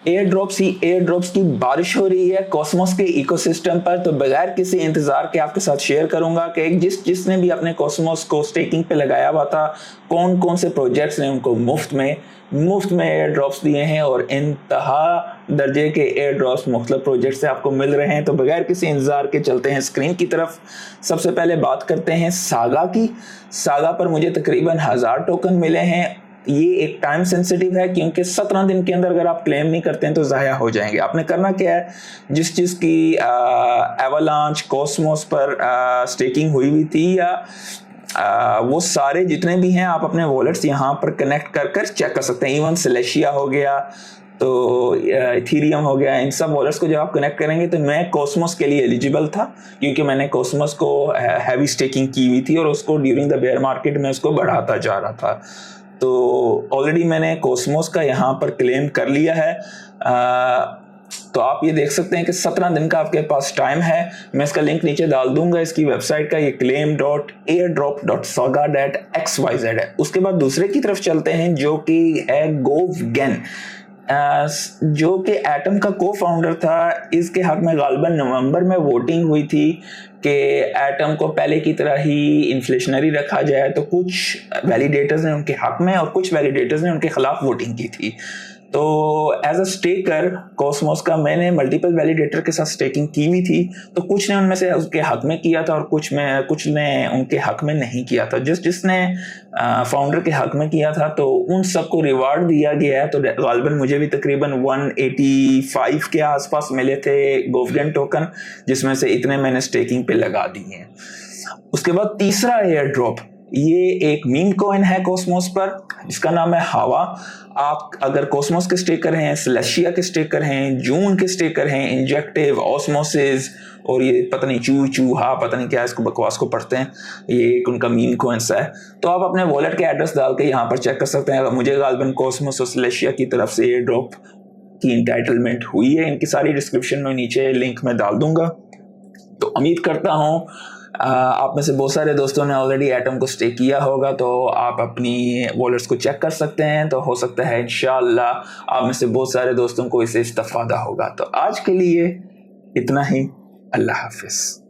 Air drops की बारिश हो रही है कॉस्मोस के इकोसिस्टम पर। तो बगैर किसी इंतजार के आपके साथ शेयर करूंगा कि जिसने भी अपने कॉस्मोस को स्टेकिंग पे लगाया हुआ था, कौन कौन से प्रोजेक्ट्स ने उनको मुफ्त में एयर ड्रॉप्स दिए हैं और इंतहा दर्जे के एयर ड्रॉप्स मुख्तलिफ प्रोजेक्ट से आपको मिल रहे हैं। तो बगैर किसी इंतजार के चलते हैं स्क्रीन की तरफ। सबसे पहले बात करते हैं सागा की। सागा पर मुझे तकरीबन 1000 टोकन मिले हैं। ये एक टाइम सेंसिटिव है क्योंकि 17 दिन के अंदर अगर आप क्लेम नहीं करते हैं तो ज़ाया हो जाएंगे। आपने करना क्या है, जिस चीज़ की एवलांच कॉस्मोस पर स्टेकिंग हुई थी या वो सारे जितने भी हैं आप अपने वॉलेट्स यहाँ पर कनेक्ट कर चेक कर सकते हैं। इवन सेलेशिया हो गया, तो इथीरियम हो गया, इन सब वॉलेट्स को जब आप कनेक्ट करेंगे तो मैं कॉस्मोस के लिए एलिजिबल था क्योंकि मैंने कॉस्मोस को हैवी स्टेकिंग की हुई थी और उसको ड्यूरिंग द बेयर मार्केट में उसको बढ़ाता जा रहा था। तो ऑलरेडी मैंने कॉस्मोस का यहाँ पर क्लेम कर लिया है। तो आप ये देख सकते हैं कि 17 दिन का आपके पास टाइम है। मैं इसका लिंक नीचे डाल दूंगा इसकी वेबसाइट का। ये claim.airdrop.saga.xyz है। उसके बाद दूसरे की तरफ चलते हैं जो कि है गोवगेन, जो कि एटम का को फाउंडर था। इसके हक में गालिबन नवंबर में वोटिंग हुई थी कि एटम को पहले की तरह ही इन्फ्लेशनरी रखा जाए। तो कुछ वैलिडेटर्स ने उनके हक में और कुछ वैलिडेटर्स ने उनके खिलाफ वोटिंग की थी। तो एज अ स्टेकर कॉस्मोस का मैंने मल्टीपल वैलिडेटर के साथ स्टेकिंग की हुई थी। तो कुछ ने उनमें से उसके हक में किया था और कुछ ने उनके हक में नहीं किया था। जिसने फाउंडर के हक में किया था तो उन सबको रिवार्ड दिया गया है। तो गालिबन मुझे भी तकरीबन 185 के आसपास मिले थे गोवगेन टोकन, जिसमें से इतने मैंने स्टेकिंग पे लगा दिए हैं। उसके बाद तीसरा एयर ड्रॉप, ये एक मीम कॉइन है कॉस्मोस पर जिसका नाम है हवा। आप अगर कॉस्मोस के स्टेकर हैं, सेलेशिया के स्टेकर हैं, जून के स्टेकर हैं, इंजेक्टिव, ऑस्मोसिस और ये पता नहीं चूहा पता नहीं क्या इसको बकवास को पढ़ते हैं, ये एक उनका मीम कॉइन्स है। तो आप अपने वॉलेट के एड्रेस डाल के यहाँ पर चेक कर सकते हैं। मुझे गालिबन कॉस्मोस और सेलेशिया की तरफ से एयर ड्रॉप की इंटाइटलमेंट हुई है। इनकी सारी डिस्क्रिप्शन में नीचे लिंक में डाल दूंगा। तो उम्मीद करता हूँ आप में से बहुत सारे दोस्तों ने ऑलरेडी एटम को स्टेक किया होगा, तो आप अपनी वॉलेट्स को चेक कर सकते हैं। तो हो सकता है इंशाअल्लाह आप में से बहुत सारे दोस्तों को इससे इस्तेफादा होगा। तो आज के लिए इतना ही। अल्लाह हाफिज़।